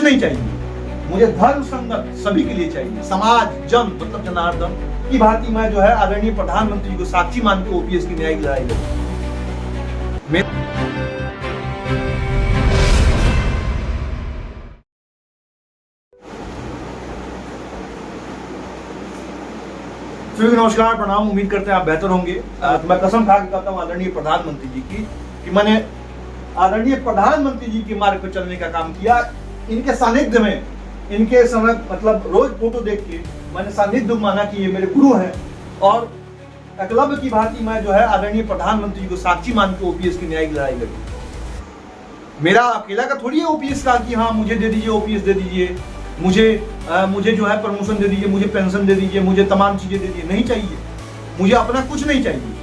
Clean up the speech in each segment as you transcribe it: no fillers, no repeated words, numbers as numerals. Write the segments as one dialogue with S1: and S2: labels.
S1: नहीं चाहिए, मुझे धर्म संगत सभी के लिए चाहिए। समाज जन मतलब जनार्दन की भांति मैं जो है आदरणीय प्रधानमंत्री जी को साक्षी मान के ओपीएस की न्यायिक लड़ाई लड़ी। नमस्कार, प्रणाम। उम्मीद करते हैं आप बेहतर होंगे। तो मैं कसम खा के कहता हूँ आदरणीय प्रधानमंत्री जी की कि मैंने आदरणीय प्रधानमंत्री जी के मार्ग पर चलने का काम किया। इनके सानिध्य में, इनके समय मतलब रोज फोटो देख के मैंने सानिध्य माना कि ये मेरे गुरु हैं, और एकलव्य की भांति मैं जो है आदरणीय प्रधानमंत्री जी को साक्षी मान के ओपीएस की न्यायिक लड़ाई लड़ी। मेरा अकेला का थोड़ी है ओपीएस का कि हाँ मुझे दे दीजिए, ओपीएस दे दीजिए, मुझे जो है प्रमोशन दे दीजिए, मुझे पेंशन दे दीजिए, मुझे तमाम चीजें दे दीजिए। नहीं चाहिए, मुझे अपना कुछ नहीं चाहिए,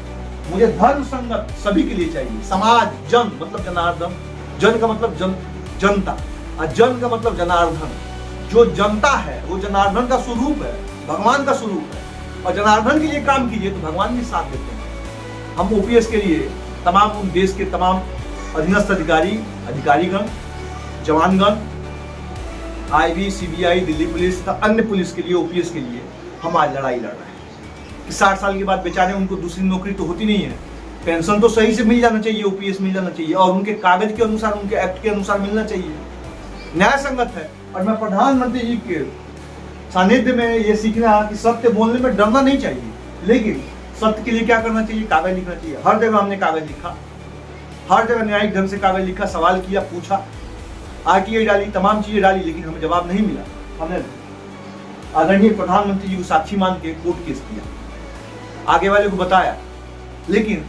S1: मुझे धर्म संगत सभी के लिए चाहिए। समाज जन मतलब जनार्दन, जन का मतलब जनता, और जन का मतलब जनार्दन। जो जनता है वो जनार्दन का स्वरूप है, भगवान का स्वरूप है, और जनार्दन के लिए काम कीजिए तो भगवान भी साथ देते हैं। हम ओपीएस के लिए तमाम देश के तमाम अधीनस्थ अधिकारीगण, जवानगण, आईबी, सीबीआई, दिल्ली पुलिस तथा अन्य पुलिस के लिए, ओपीएस के लिए हम आज लड़ाई लड़ रहे हैं कि 60 साल के बाद बेचारे उनको दूसरी नौकरी तो होती नहीं है, पेंशन तो सही से मिल जाना चाहिए, ओपीएस मिल जाना चाहिए, और उनके कागज के अनुसार, उनके एक्ट के अनुसार मिलना चाहिए, न्याय संगत है। और मैं प्रधानमंत्री जी के सानिध्य में ये सीखना कि सत्य बोलने में डरना नहीं चाहिए, लेकिन सत्य के लिए क्या करना चाहिए, कागज लिखना चाहिए। हर जगह हमने कागज लिखा, हर जगह न्यायिक ढंग से कागज लिखा, सवाल किया, पूछा, आरटीआई डाली, तमाम चीजें डाली, लेकिन हमें जवाब नहीं मिला। हमने आदरणीय प्रधानमंत्री जी को साक्षी मान के कोर्ट केस किया, आगे वाले को बताया, लेकिन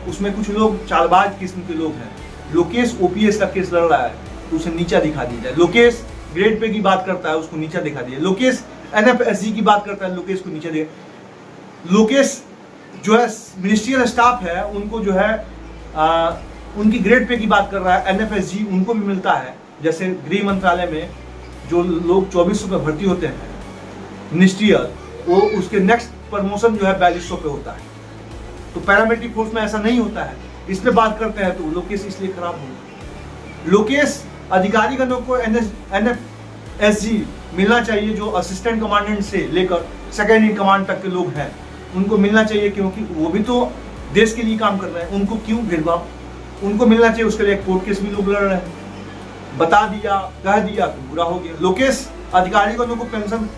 S1: उसमें कुछ लोग चालबाज किस्म के लोग हैं। लोकेश ओपीएस का केस लड़ रहा है तो उसे नीचा दिखा दिया जाए। लोकेश ग्रेड पे की बात करता है, उसको नीचा दिखा दिया। लोकेश एनएफएसजी की बात करता है, लोकेश को नीचा दिया। लोकेश जो है मिनिस्ट्रियल स्टाफ है, उनको जो है उनकी ग्रेड पे की बात कर रहा है, एनएफएसजी उनको भी मिलता है। जैसे गृह मंत्रालय में जो लोग 2400 पे भर्ती होते हैं मिनिस्ट्रियल, वो उसके नेक्स्ट प्रमोशन जो है 4200 पे होता है। तो पैरामिलिट्री फोर्स में ऐसा नहीं होता है। इस पे बात करते हैं तो लोकेश इसलिए खराब हो। लोकेश अधिकारीगणों को एनएफएसजी मिलना चाहिए, जो असिस्टेंट कमांडेंट से लेकर सेकेंड इन कमांड तक के लोग हैं, उनको मिलना चाहिए, क्योंकि वो भी तो देश के लिए काम कर रहे हैं। उनको क्यों भेदभाव, उनको मिलना चाहिए। उसके लिए कोर्ट केस भी लोग लड़ रहे हैं। बता दिया, कह दिया तो बुरा हो गया। लोकेश अधिकारीगणों को पेंशन,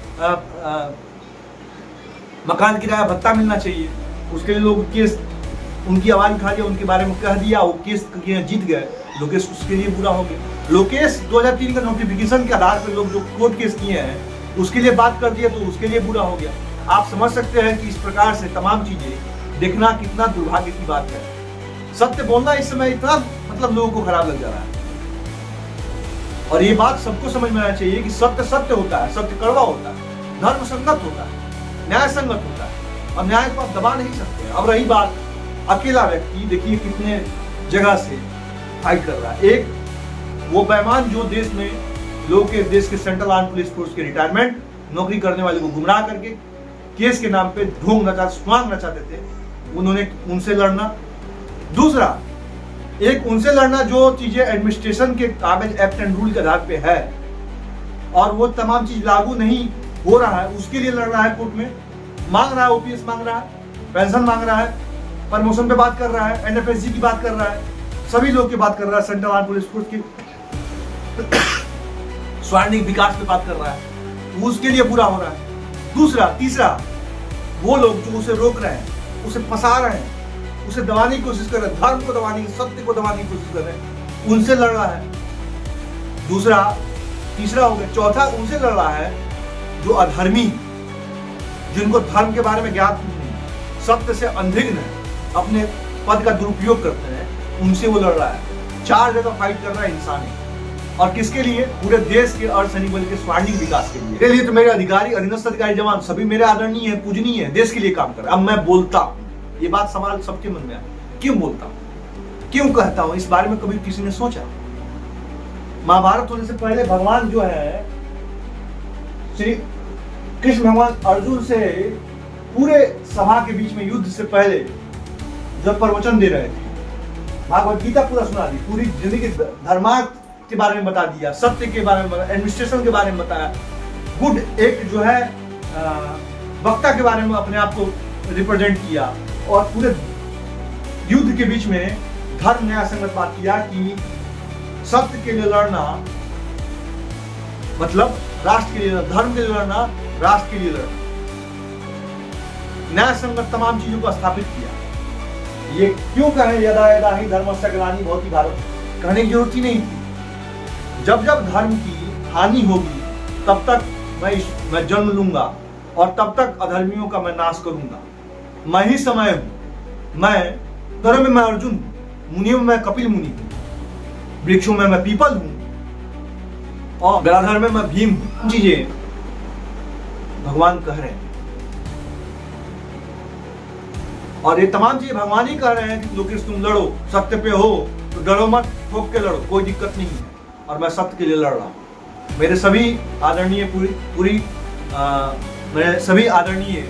S1: मकान किराया भत्ता मिलना चाहिए, उसके लिए लोग केस, उनकी आवाज उठा दिया, उनके बारे में कह दिया, वो केस जीत गए, लोकेश उसके लिए बुरा हो गया। लोकेश 2003 का नोटिफिकेशन के आधार पर लोग जो कोर्ट केस किए हैं उसके लिए बात कर दिया तो उसके लिए बुरा हो गया। आप समझ सकते हैं कि इस प्रकार से तमाम चीजें देखना कितना दुर्भाग्य की बात है। सत्य बोलना इस समय इतना मतलब लोगों को खराब लग जा रहा है, और ये बात सबको समझ में आना चाहिए कि सत्य सत्य होता है, सत्य कड़वा होता है, धर्म संगत होता है, न्याय संगत होता है, और न्याय को आप दबा नहीं सकते। अब रही बात अकेला व्यक्ति, देखिए कितने जगह से फाइट कर रहा है। एक वो बेईमान जो देश में लोग के, देश के सेंट्रल आर्म पुलिस फोर्स के रिटायरमेंट नौकरी करने वाले को गुमराह करके केस के नाम पे ढोंग नचाते थे, उन्होंने उनसे लड़ना। दूसरा, एक उनसे लड़ना जो चीजें एडमिनिस्ट्रेशन के कागज, एक्ट एंड रूल के आधार पे है और वो तमाम चीज लागू नहीं हो रहा है, उसके लिए लड़ रहा है कोर्ट में, मांग रहा है, ओपीएस मांग रहा है, पेंशन मांग रहा है, प्रमोशन पे बात कर रहा है, एनएफएसजी की बात कर रहा है, सभी लोग की बात कर रहा है, सेंट्रल आर्म पुलिस फोर्स की स्वार्णिक विकास पे बात कर रहा है, उसके लिए बुरा हो रहा है। दूसरा, तीसरा, वो लोग जो उसे रोक रहे हैं, उसे फंसा रहे हैं, उसे दबाने की कोशिश कर रहे हैं, धर्म को दबाने की, सत्य को दबाने की कोशिश कर रहे हैं, उनसे लड़ रहा है। दूसरा, तीसरा हो गया। चौथा, उनसे लड़ रहा है जो अधर्मी, जिनको धर्म के बारे में ज्ञात नहीं, सत्य से अनभिज्ञ है, अपने पद का दुरुपयोग करते हैं, उनसे वो लड़ रहा है। 4 जगह फाइट कर रहा है इंसानी, और किसके लिए? पूरे देश के अर्धसैनिक बल के स्वार्णिक विकास के लिए। इसके लिए तो मेरे अधिकारी, अधीनस्थ अधिकारी, जवान सभी मेरे आदरणीय है, पूजनीय है, देश के लिए काम कर रहे हैं। अब मैं बोलता हूं, ये बात सवाल सबके मन में है, क्यों बोलता हूं, क्यों कहता हूं? इस बारे में कभी किसी ने सोचा? महाभारत होने से पहले भगवान जो है श्री कृष्ण भगवान अर्जुन से पूरे सभा के बीच में युद्ध से पहले जब प्रवचन दे रहे थे, भागवत गीता पूरा सुना दी, पूरी जिंदगी धर्मार्थ के बारे में बता दिया, सत्य के बारे में बताया, एडमिनिस्ट्रेशन के बारे में बताया, गुड एक जो है वक्ता के बारे में अपने आप को रिप्रेजेंट किया, और पूरे युद्ध के बीच में धर्म न्याय संगत बात किया कि सत्य के लिए लड़ना मतलब राष्ट्र के लिए लड़ना, धर्म के लिए लड़ना, राष्ट्र के लिए लड़ना, न्याय संगत तमाम चीजों को स्थापित किया। ये क्यों कहें यदा यदा ही धर्मस्य ग्लानि भवति भारत, कहने की जरूरत ही नहीं थी। जब जब धर्म की हानि होगी तब तक मैं जन्म लूंगा और तब तक अधर्मियों का मैं नाश करूंगा। मैं ही समय हूं, मैं धर्म में मैं अर्जुन हूं, मुनियों में मैं कपिल मुनि हूं, वृक्षों में मैं पीपल हूं और गदाधर में मैं भीम हूं। चीजें भगवान कह रहे हैं और ये तमाम चीजें भगवान ही कह रहे हैं कि लोकेश तुम लड़ो, सत्य पे हो तो डरो मत, ठोक के लड़ो, कोई दिक्कत नहीं है। और मैं सत्य के लिए लड़ रहा हूं। मेरे सभी आदरणीय मेरे सभी आदरणीय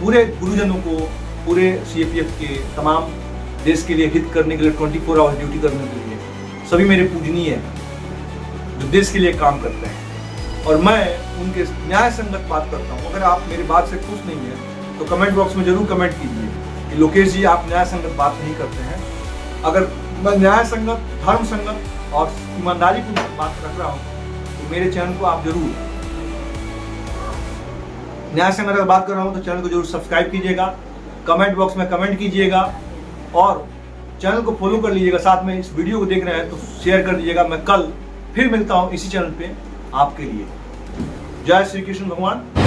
S1: पूरे गुरुजनों को, पूरे सीएपीएफ के तमाम देश के लिए हित करने के लिए 24 आवर्स ड्यूटी करने के लिए सभी मेरे पूजनीय हैं जो देश के लिए काम करते हैं, और मैं उनके न्याय संगत बात करता हूं। अगर आप मेरी बात से खुश नहीं है तो कमेंट बॉक्स में जरूर कमेंट कीजिए कि लोकेश जी आप न्याय संगत बात नहीं करते हैं। अगर मैं न्याय संगत, धर्म संगत और ईमानदारी की बात रख रहा हूँ तो मेरे चैनल को आप जरूर, न्याय संगत अगर बात कर रहा हूँ तो चैनल को जरूर सब्सक्राइब कीजिएगा, कमेंट बॉक्स में कमेंट कीजिएगा और चैनल को फॉलो कर लीजिएगा। साथ में इस वीडियो को देख रहे हैं तो शेयर कर दीजिएगा। मैं कल फिर मिलता हूँ इसी चैनल पे आपके लिए। जय श्री कृष्ण भगवान।